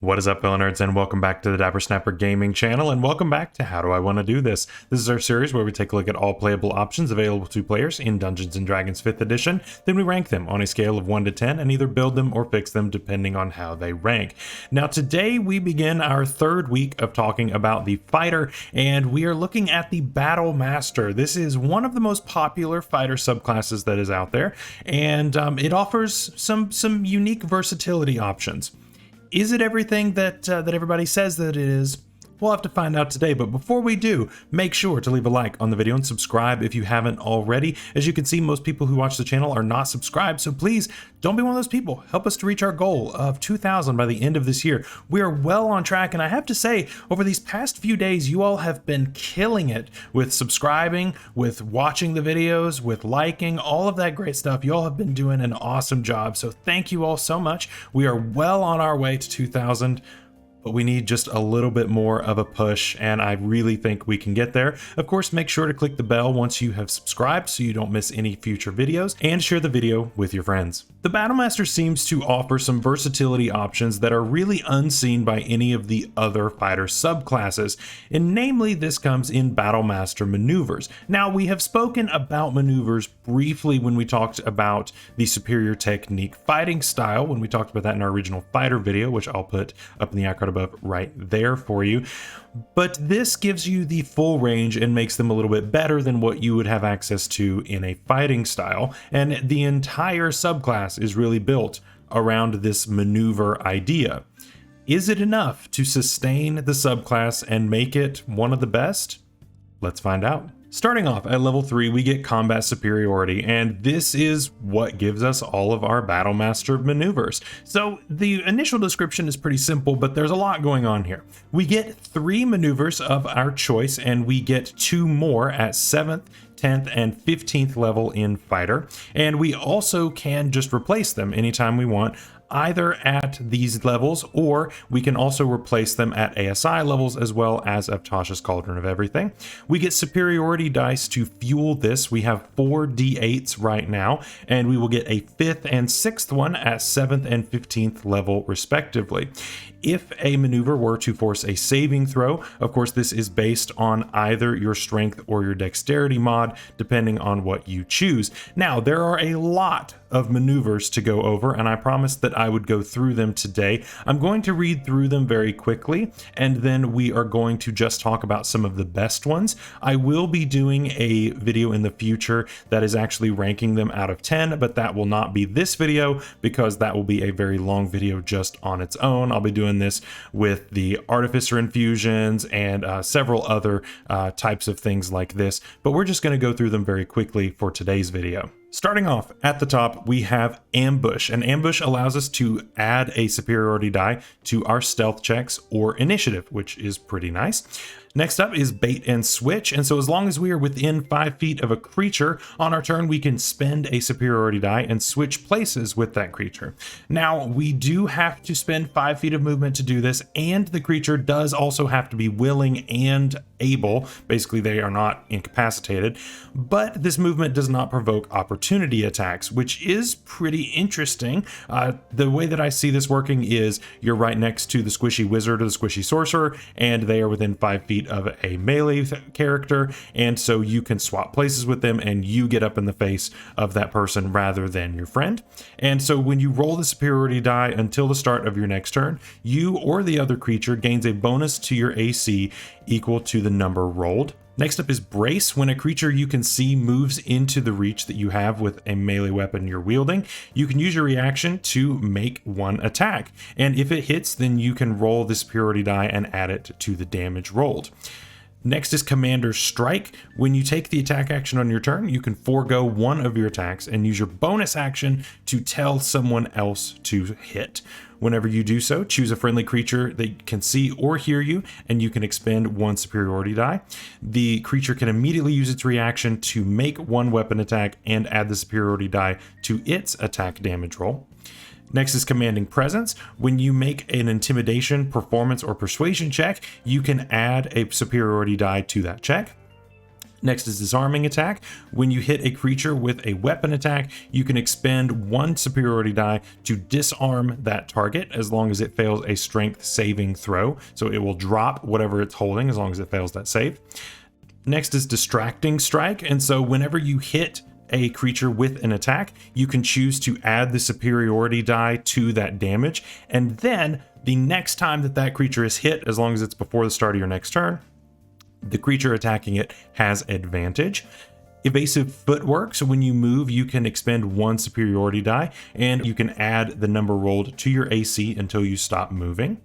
What is up, fellow nerds, and welcome back to the Dapper Snapper Gaming channel, and welcome back to How Do I Want to Do This? This is our series where we take a look at all playable options available to players in Dungeons & Dragons 5th edition, then we rank them on a scale of 1 to 10 and either build them or fix them depending on how they rank. Now today we begin our third week of talking about the fighter, and we are looking at the Battle Master. This is one of the most popular fighter subclasses that is out there, and it offers some unique versatility options. Is it everything that everybody says that it is? We'll have to find out today, but before we do, make sure to leave a like on the video and subscribe if you haven't already. As you can see, most people who watch the channel are not subscribed, so please don't be one of those people. Help us to reach our goal of 2,000 by the end of this year. We are well on track, and I have to say, over these past few days, you all have been killing it with subscribing, with watching the videos, with liking, all of that great stuff. You all have been doing an awesome job, so thank you all so much. We are well on our way to 2,000. But we need just a little bit more of a push, and I really think we can get there. Of course, make sure to click the bell once you have subscribed so you don't miss any future videos, and share the video with your friends. The Battlemaster seems to offer some versatility options that are really unseen by any of the other fighter subclasses, and namely this comes in Battlemaster maneuvers. Now, we have spoken about maneuvers briefly when we talked about the superior technique fighting style, when we talked about that in our original fighter video, which I'll put up in the icon above right there for you. But this gives you the full range and makes them a little bit better than what you would have access to in a fighting style, and the entire subclass is really built around this maneuver idea. Is it enough to sustain the subclass and make it one of the best? Let's find out. Starting off at level 3, we get combat superiority, and this is what gives us all of our Battlemaster maneuvers. So the initial description is pretty simple, but there's a lot going on here. We get 3 maneuvers of our choice, and we get 2 more at 7th, 10th, and 15th level in Fighter, and we also can just replace them anytime we want, either at these levels, or we can also replace them at ASI levels as well as Tasha's Cauldron of Everything. We get superiority dice to fuel this. We have 4 D8s right now, and we will get a 5th and 6th one at 7th and 15th level respectively. If a maneuver were to force a saving throw, of course this is based on either your strength or your dexterity mod, depending on what you choose. Now, there are a lot of maneuvers to go over, and I promised that I would go through them today. I'm going to read through them very quickly, and then we are going to just talk about some of the best ones. I will be doing a video in the future that is actually ranking them out of 10, but that will not be this video because that will be a very long video just on its own. I'll be doing this with the Artificer infusions and several other types of things like this, but we're just going to go through them very quickly for today's video. Starting off at the top, we have Ambush, and Ambush allows us to add a superiority die to our stealth checks or initiative, which is pretty nice. Next up is Bait and Switch, and so as long as we are within 5 feet of a creature, on our turn we can spend a superiority die and switch places with that creature. Now, we do have to spend 5 feet of movement to do this, and the creature does also have to be willing and able. Basically, they are not incapacitated, but this movement does not provoke opportunity attacks, which is pretty interesting. The way that I see this working is you're right next to the squishy wizard or the squishy sorcerer, and they are within 5 feet of a melee character, and so you can swap places with them and you get up in the face of that person rather than your friend. And so when you roll the superiority die until the start of your next turn, you or the other creature gains a bonus to your AC equal to the number rolled. Next up is Brace. When a creature you can see moves into the reach that you have with a melee weapon you're wielding, you can use your reaction to make one attack. And if it hits, then you can roll the superiority die and add it to the damage rolled. Next is Commander Strike. When you take the attack action on your turn, you can forego one of your attacks and use your bonus action to tell someone else to hit. Whenever you do so, choose a friendly creature that can see or hear you, and you can expend 1 superiority die. The creature can immediately use its reaction to make 1 weapon attack and add the superiority die to its attack damage roll. Next is Commanding Presence. When you make an intimidation, performance, or persuasion check, you can add a superiority die to that check. Next is disarming attack. When you hit a creature with a weapon attack, you can expend 1 superiority die to disarm that target as long as it fails a strength saving throw. So it will drop whatever it's holding as long as it fails that save. Next is distracting strike. And so whenever you hit a creature with an attack, you can choose to add the superiority die to that damage. And then the next time that that creature is hit, as long as it's before the start of your next turn, the creature attacking it has advantage. Evasive footwork, so when you move, you can expend 1 superiority die, and you can add the number rolled to your AC until you stop moving.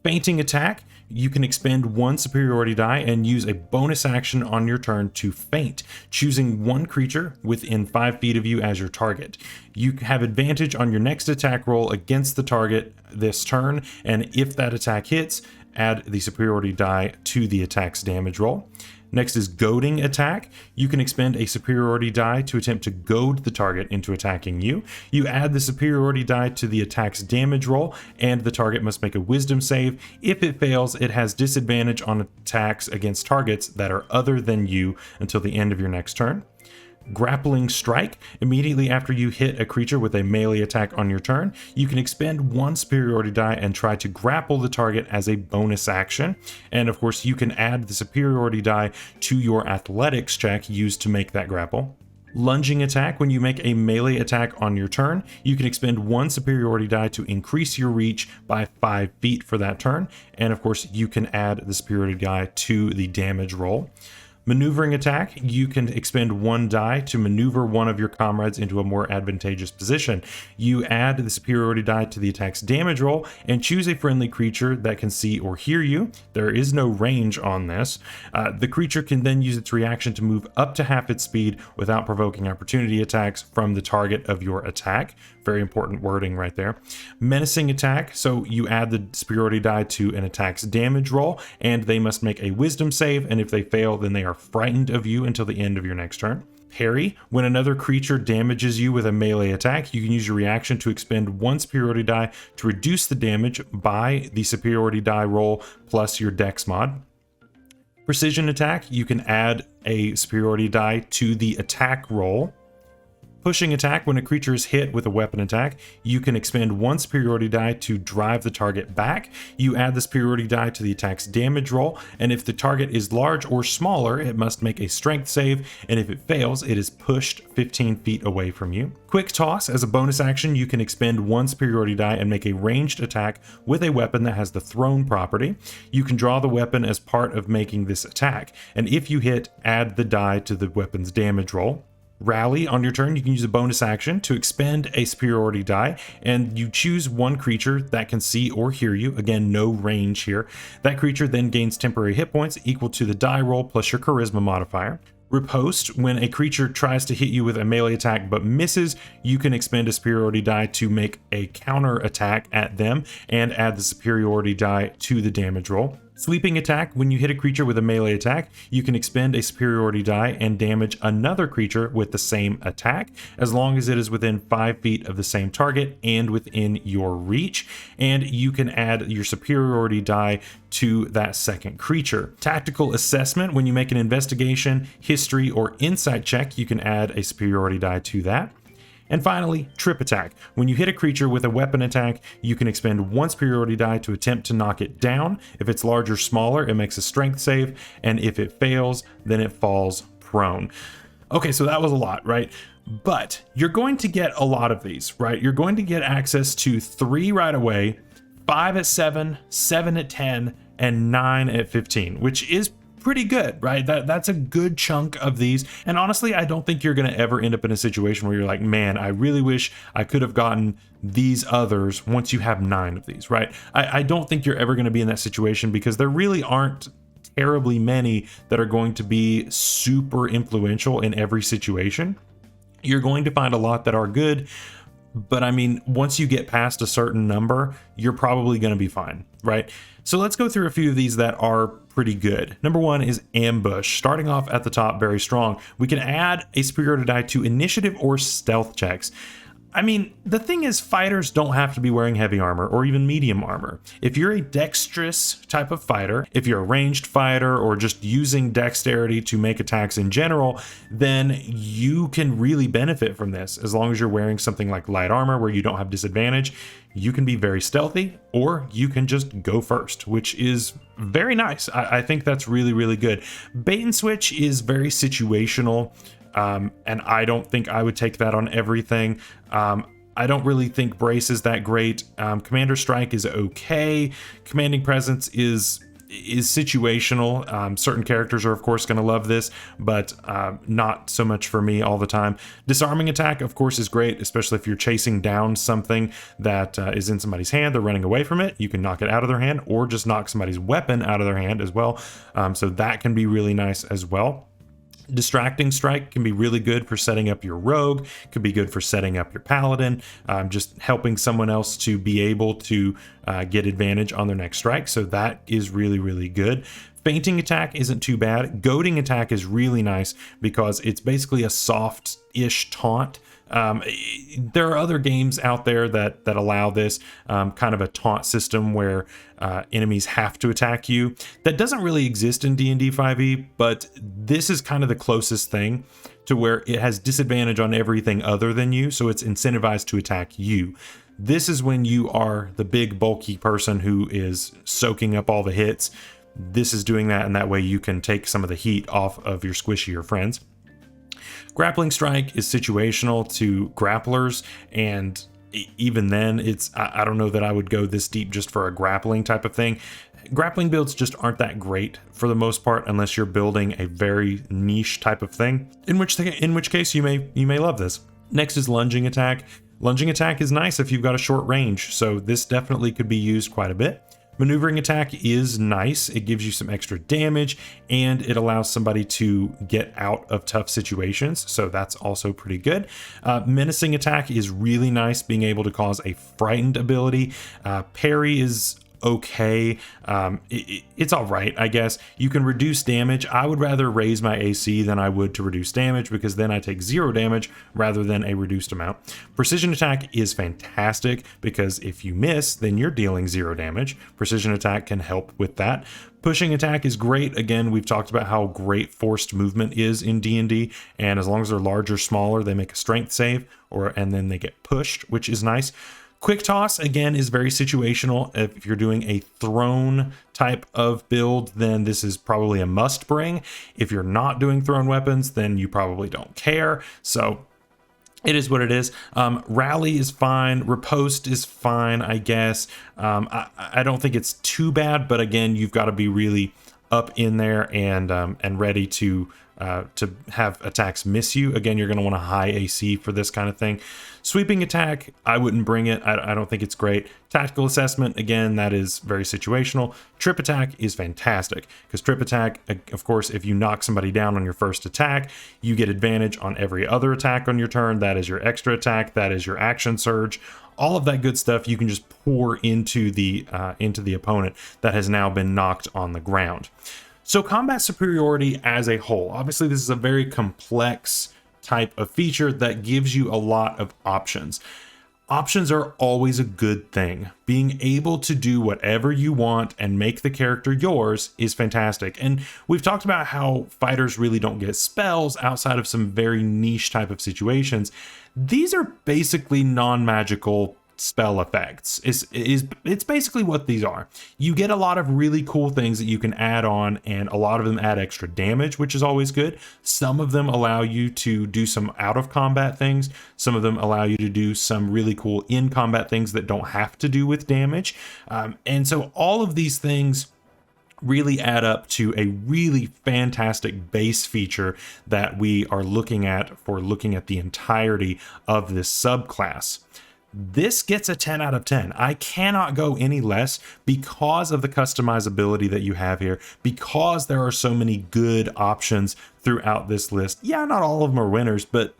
Feinting attack, you can expend 1 superiority die and use a bonus action on your turn to feint, choosing 1 creature within 5 feet of you as your target. You have advantage on your next attack roll against the target this turn, and if that attack hits, add the superiority die to the attack's damage roll. Next is goading attack. You can expend a superiority die to attempt to goad the target into attacking you. You add the superiority die to the attack's damage roll, and the target must make a wisdom save. If it fails, it has disadvantage on attacks against targets that are other than you until the end of your next turn. Grappling strike. Immediately after you hit a creature with a melee attack on your turn, you can expend 1 superiority die and try to grapple the target as a bonus action. And of course, you can add the superiority die to your athletics check used to make that grapple. Lunging attack. When you make a melee attack on your turn, you can expend 1 superiority die to increase your reach by 5 feet for that turn. And of course, you can add the superiority die to the damage roll. Maneuvering attack, you can expend 1 die to maneuver one of your comrades into a more advantageous position. You add the superiority die to the attack's damage roll and choose a friendly creature that can see or hear you. There is no range on this. The creature can then use its reaction to move up to half its speed without provoking opportunity attacks from the target of your attack. Very important wording right there. Menacing attack, so you add the superiority die to an attack's damage roll, and they must make a wisdom save, and if they fail, then they are frightened of you until the end of your next turn. Parry, when another creature damages you with a melee attack, you can use your reaction to expend 1 superiority die to reduce the damage by the superiority die roll plus your dex mod. Precision attack, you can add a superiority die to the attack roll. Pushing attack, when a creature is hit with a weapon attack, you can expend 1 superiority die to drive the target back. You add the superiority die to the attack's damage roll, and if the target is large or smaller, it must make a strength save, and if it fails, it is pushed 15 feet away from you. Quick toss, as a bonus action, you can expend 1 superiority die and make a ranged attack with a weapon that has the thrown property. You can draw the weapon as part of making this attack, and if you hit, add the die to the weapon's damage roll. Rally, on your turn, you can use a bonus action to expend a superiority die, and you choose 1 creature that can see or hear you. Again, no range here. That creature then gains temporary hit points equal to the die roll plus your charisma modifier. Riposte, when a creature tries to hit you with a melee attack but misses, you can expend a superiority die to make a counter attack at them and add the superiority die to the damage roll. Sweeping attack, when you hit a creature with a melee attack, you can expend a superiority die and damage another creature with the same attack, as long as it is within 5 feet of the same target and within your reach, and you can add your superiority die to that second creature. Tactical assessment, when you make an investigation, history, or insight check, you can add a superiority die to that. And finally, trip attack. When you hit a creature with a weapon attack, you can expend 1 superiority die to attempt to knock it down. If it's large or smaller, it makes a strength save, and if it fails, then it falls prone. Okay, so that was a lot, right? But you're going to get a lot of these, right? You're going to get access to 3 right away, 5 at 7, 7 at 10, and 9 at 15, which is pretty good, right? That's a good chunk of these. And honestly, I don't think you're going to ever end up in a situation where you're like, man, I really wish I could have gotten these others once you have 9 of these, right? I don't think you're ever going to be in that situation because there really aren't terribly many that are going to be super influential in every situation. You're going to find a lot that are good, but I mean, once you get past a certain number, you're probably going to be fine, right? So let's go through a few of these that are pretty good. Number 1 is ambush. Starting off at the top, very strong. We can add a superiority die to initiative or stealth checks. I mean, the thing is, fighters don't have to be wearing heavy armor or even medium armor. If you're a dexterous type of fighter, if you're a ranged fighter or just using dexterity to make attacks in general, then you can really benefit from this. As long as you're wearing something like light armor where you don't have disadvantage, you can be very stealthy, or you can just go first, which is very nice. I think that's really, really good. Bait and switch is very situational. And I don't think I would take that on everything. I don't really think brace is that great. Commander strike is okay. Commanding presence is situational. Certain characters are of course going to love this, but not so much for me all the time. Disarming attack of course is great, especially if you're chasing down something that is in somebody's hand, they're running away from it, you can knock it out of their hand or just knock somebody's weapon out of their hand as well. So that can be really nice as well. Distracting strike can be really good for setting up your rogue, could be good for setting up your paladin, just helping someone else to be able to get advantage on their next strike. So that is really, really good. Fainting attack isn't too bad. Goading attack is really nice because it's basically a soft-ish taunt. There are other games out there that allow this kind of a taunt system where enemies have to attack you. That doesn't really exist in D&D 5e, but this is kind of the closest thing to where it has disadvantage on everything other than you, so it's incentivized to attack you. This is when you are the big bulky person who is soaking up all the hits. This is doing that, and that way you can take some of the heat off of your squishier friends. Grappling strike is situational to grapplers, and even then, I don't know that I would go this deep just for a grappling type of thing. Grappling builds just aren't that great for the most part unless you're building a very niche type of thing, in which case you may love this. Next is lunging attack. Lunging attack is nice if you've got a short range, so this definitely could be used quite a bit. Maneuvering attack is nice. It gives you some extra damage and it allows somebody to get out of tough situations. So that's also pretty good. Menacing attack is really nice, being able to cause a frightened ability. Parry is okay. It's all right, I guess. You can reduce damage. I would rather raise my AC than I would to reduce damage because then I take 0 damage rather than a reduced amount. Precision attack is fantastic because if you miss, then you're dealing 0 damage. Precision attack can help with that. Pushing attack is great. Again, we've talked about how great forced movement is in D&D, and as long as they're large or smaller, they make a strength save, and then they get pushed, which is nice. Quick toss, again, is very situational. If you're doing a thrown type of build, then this is probably a must bring. If you're not doing thrown weapons, then you probably don't care. So it is what it is. Rally is fine. Riposte is fine, I guess. I don't think it's too bad, but again, you've got to be really up in there and ready to have attacks miss you. Again, you're going to want a high AC for this kind of thing. Sweeping attack, I wouldn't bring it. I don't think it's great. Tactical assessment, again, that is very situational. Trip attack is fantastic because trip attack, of course, if you knock somebody down on your first attack, you get advantage on every other attack on your turn. That is your extra attack. That is your action surge. All of that good stuff you can just pour into the opponent that has now been knocked on the ground. So combat superiority as a whole, obviously this is a very complex type of feature that gives you a lot of options. Options are always a good thing. Being able to do whatever you want and make the character yours is fantastic. And we've talked about how fighters really don't get spells outside of some very niche type of situations. These are basically non-magical spell effects. It's basically what these are. You get a lot of really cool things that you can add on, and a lot of them add extra damage, which is always good. Some of them allow you to do some out of combat things. Some of them allow you to do some really cool in combat things that don't have to do with damage. And so all of these things really add up to a really fantastic base feature that we are looking at for looking at the entirety of this subclass. This gets a 10 out of 10. I cannot go any less because of the customizability that you have here, because there are so many good options throughout this list. Yeah, not all of them are winners, but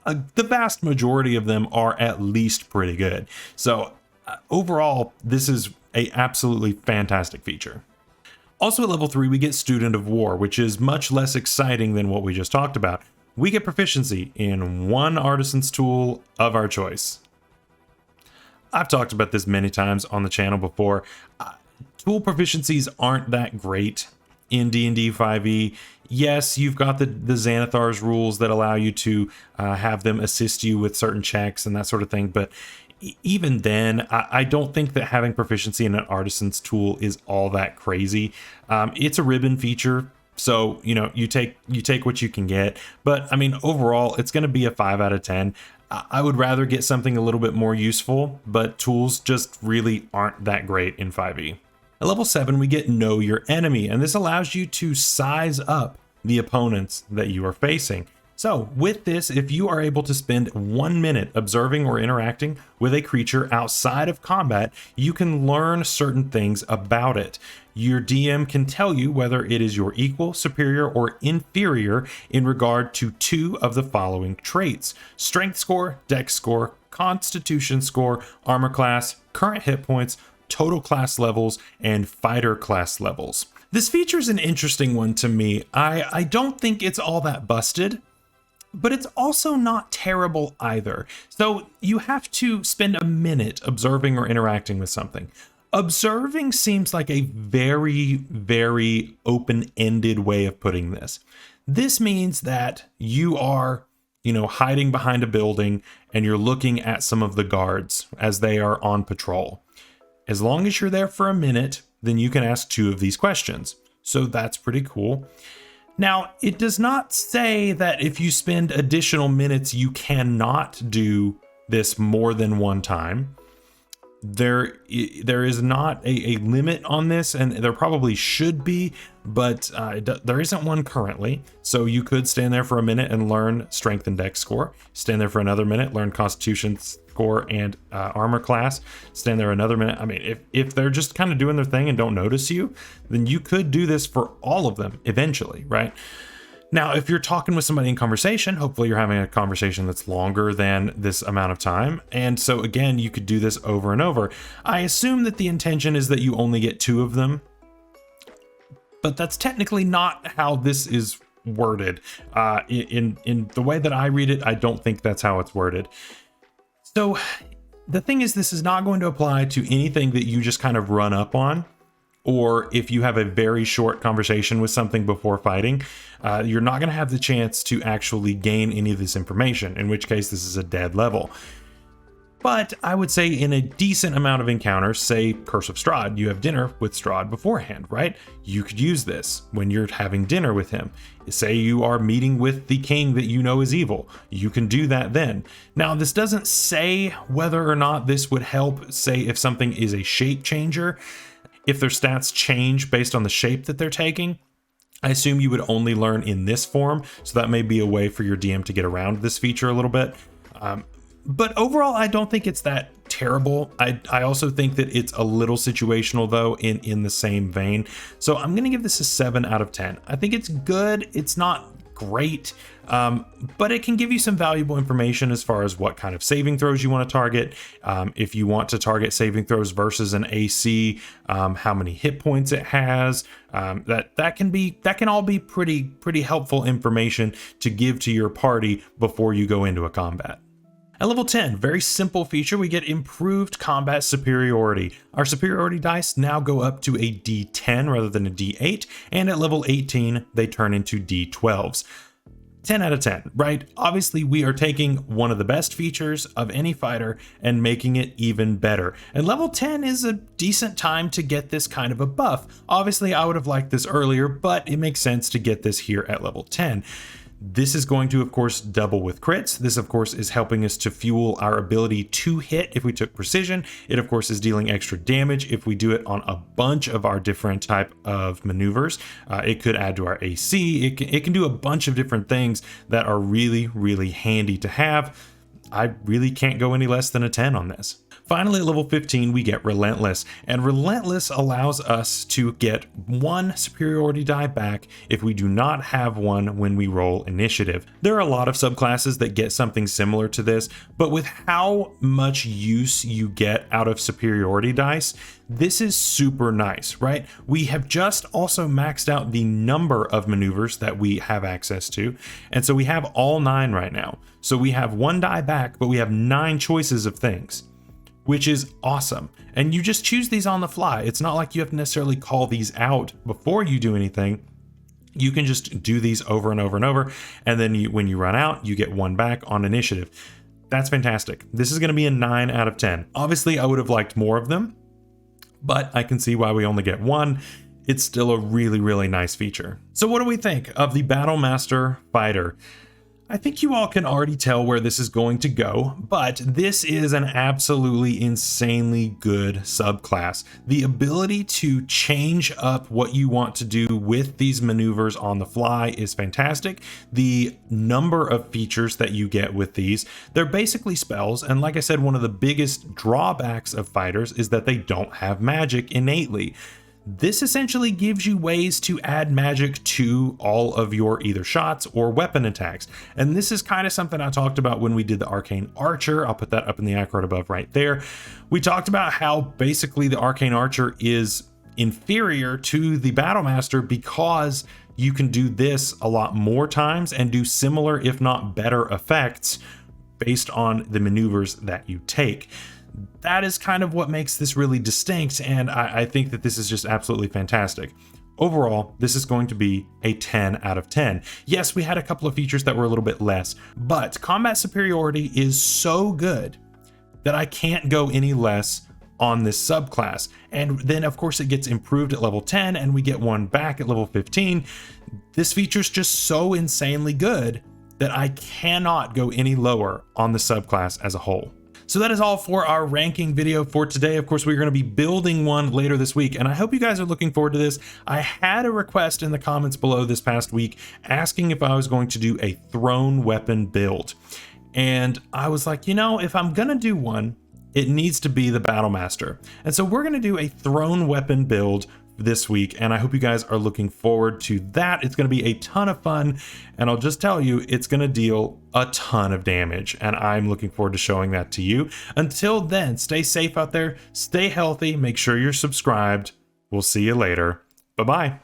the vast majority of them are at least pretty good. So overall, this is a absolutely fantastic feature. Also at level 3, we get Student of War, which is much less exciting than what we just talked about. we get proficiency in one artisan's tool of our choice. I've talked about this many times on the channel before. Tool proficiencies aren't that great in D&D 5e. Yes, you've got the Xanathar's rules that allow you to have them assist you with certain checks and that sort of thing, but even then, I don't think that having proficiency in an artisan's tool is all that crazy. It's a ribbon feature, so you take what you can get. But I mean, overall, it's going to be a 5 out of 10. I would rather get something a little bit more useful, but tools just really aren't that great in 5e. At level 7, we get Know Your Enemy, and this allows you to size up the opponents that you are facing. So with this, if you are able to spend 1 minute observing or interacting with a creature outside of combat, you can learn certain things about it. Your DM can tell you whether it is your equal, superior, or inferior in regard to 2 of the following traits: strength score, dex score, constitution score, armor class, current hit points, total class levels, and fighter class levels. This feature is an interesting one to me. I don't think it's all that busted, but it's also not terrible either. So you have to spend a minute observing or interacting with something. Observing seems like a very, very open-ended way of putting this. This means that you are, hiding behind a building and you're looking at some of the guards as they are on patrol. As long as you're there for a minute, then you can ask 2 of these questions. So that's pretty cool. Now, it does not say that if you spend additional minutes, you cannot do this more than one time. There is not a limit on this, and there probably should be, but there isn't one currently. So you could stand there for a minute and learn strength and dex score. Stand there for another minute, learn constitution score and armor class. Stand there another minute. I mean, if they're just kind of doing their thing and don't notice you, then you could do this for all of them eventually, right? Now, if you're talking with somebody in conversation, hopefully you're having a conversation that's longer than this amount of time. And so again, you could do this over and over. I assume that the intention is that you only get 2 of them, but that's technically not how this is worded. In the way that I read it, I don't think that's how it's worded. So the thing is, this is not going to apply to anything that you just kind of run up on, or if you have a very short conversation with something before fighting. You're not going to have the chance to actually gain any of this information, in which case this is a dead level. But I would say in a decent amount of encounters, say Curse of Strahd, you have dinner with Strahd beforehand, right? You could use this when you're having dinner with him. Say you are meeting with the king that you know is evil. You can do that then. Now, this doesn't say whether or not this would help, say if something is a shape changer, if their stats change based on the shape that they're taking. I assume you would only learn in this form, so that may be a way for your DM to get around this feature a little bit. But overall, I don't think it's that terrible. I also think that it's a little situational, though, in the same vein. So I'm going to give this a 7 out of 10. I think it's good. It's not great, but it can give you some valuable information as far as what kind of saving throws you want to target. If you want to target saving throws versus an AC, how many hit points it has, that can all be pretty helpful information to give to your party before you go into a combat. At level 10, very simple feature, we get improved combat superiority. Our superiority dice now go up to a D10 rather than a D8, and at level 18, they turn into D12s. 10 out of 10, right? Obviously, we are taking one of the best features of any fighter and making it even better. And level 10 is a decent time to get this kind of a buff. Obviously, I would have liked this earlier, but it makes sense to get this here at level 10. This is going to, of course, double with crits. This, of course, is helping us to fuel our ability to hit if we took precision. It, of course, is dealing extra damage if we do it on a bunch of our different type of maneuvers. It could add to our AC. It can do a bunch of different things that are really, really handy to have. I really can't go any less than a 10 on this. Finally, at level 15, we get Relentless, and Relentless allows us to get one superiority die back if we do not have one when we roll initiative. There are a lot of subclasses that get something similar to this, but with how much use you get out of superiority dice, this is super nice, right? We have just also maxed out the number of maneuvers that we have access to, and so we have all 9 right now. So we have 1 die back, but we have 9 choices of things, which is awesome. And you just choose these on the fly. It's not like you have to necessarily call these out before you do anything. You can just do these over and over and over, and then when you run out, you get 1 back on initiative. That's fantastic. This is going to be a 9 out of 10. Obviously, I would have liked more of them, but I can see why we only get 1. It's still a really, really nice feature. So what do we think of the Battlemaster Fighter? I think you all can already tell where this is going to go, but this is an absolutely insanely good subclass. The ability to change up what you want to do with these maneuvers on the fly is fantastic. The number of features that you get with these, they're basically spells, and like I said, one of the biggest drawbacks of fighters is that they don't have magic innately. This essentially gives you ways to add magic to all of your either shots or weapon attacks. And this is kind of something I talked about when we did the Arcane Archer. I'll put that up in the acrobat above right there. We talked about how basically the Arcane Archer is inferior to the Battlemaster because you can do this a lot more times and do similar, if not better effects based on the maneuvers that you take. That is kind of what makes this really distinct, and I think that this is just absolutely fantastic. Overall, this is going to be a 10 out of 10. Yes, we had a couple of features that were a little bit less, but combat superiority is so good that I can't go any less on this subclass. And then of course it gets improved at level 10 and we get 1 back at level 15. This feature is just so insanely good that I cannot go any lower on the subclass as a whole. So that is all for our ranking video for today. Of course, we're going to be building one later this week, and I hope you guys are looking forward to this. I had a request in the comments below this past week asking if I was going to do a thrown weapon build. And I was like, you know, if I'm going to do one, it needs to be the Battlemaster. And so we're going to do a thrown weapon build this week, and I hope you guys are looking forward to that. It's going to be a ton of fun, and I'll just tell you, it's going to deal a ton of damage, and I'm looking forward to showing that to you. Until then, stay safe out there, stay healthy, make sure you're subscribed. We'll see you later. Bye-bye.